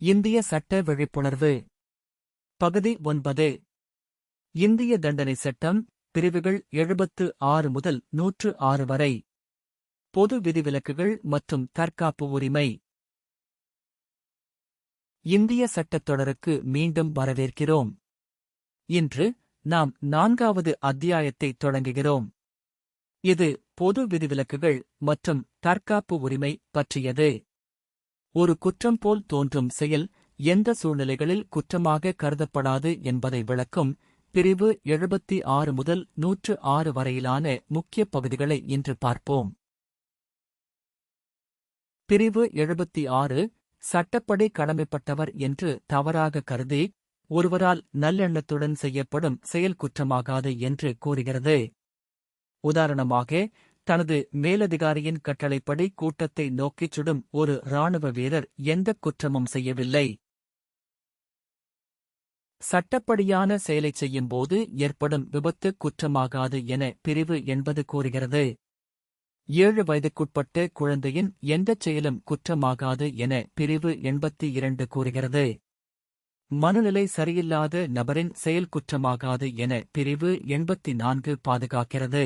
இந்திய சட்ட விழிப்புணர்வு பகுதி 9. இந்திய தண்டனை சட்டம் பிரிவுகள் 76 முதல் 106 வரை. பொது விதிவிலக்குகள் மற்றும் தற்காப்பு உரிமை. இந்திய சட்டத் தொடருக்கு மீண்டும் வரவேற்கிறோம். இன்று நாம் 4வது அத்தியாயத்தை தொடங்குகிறோம். இது பொது விதிவிலக்குகள் மற்றும் தற்காப்பு உரிமை பற்றியது. ஒரு குற்றம் போல் தோன்றும் செயல் எந்த சூழ்நிலைகளில் குற்றமாக கருதப்படாது என்பதை விளக்கும் பிரிவு 76 முதல் 106 வரையிலான முக்கிய பகுதிகளை இன்று பார்ப்போம். பிரிவு 76 சட்டப்படி கடமைப்பட்டவர் என்று தவறாக கருதி ஒருவரால் நல்லெண்ணத்துடன் செய்யப்படும் செயல் குற்றமாகாது என்று கூறுகிறது. உதாரணமாக, தனது மேலதிகாரியின் கட்டளைப்படி கூட்டத்தை நோக்கிச் சுடும் ஒரு இராணுவ வீரர் எந்தக் குற்றமும் செய்யவில்லை. சட்டப்படியான செயலைச் செய்யும்போது ஏற்படும் விபத்து குற்றமாகாது என பிரிவு 80 கூறுகிறது. 7 வயதுக்குட்பட்ட குழந்தையின் எந்தச் செயலும் குற்றமாகாது என பிரிவு 82 கூறுகிறது. மனநிலை சரியில்லாத நபரின் செயல் குற்றமாகாது என பிரிவு 84 பாதுகாக்கிறது.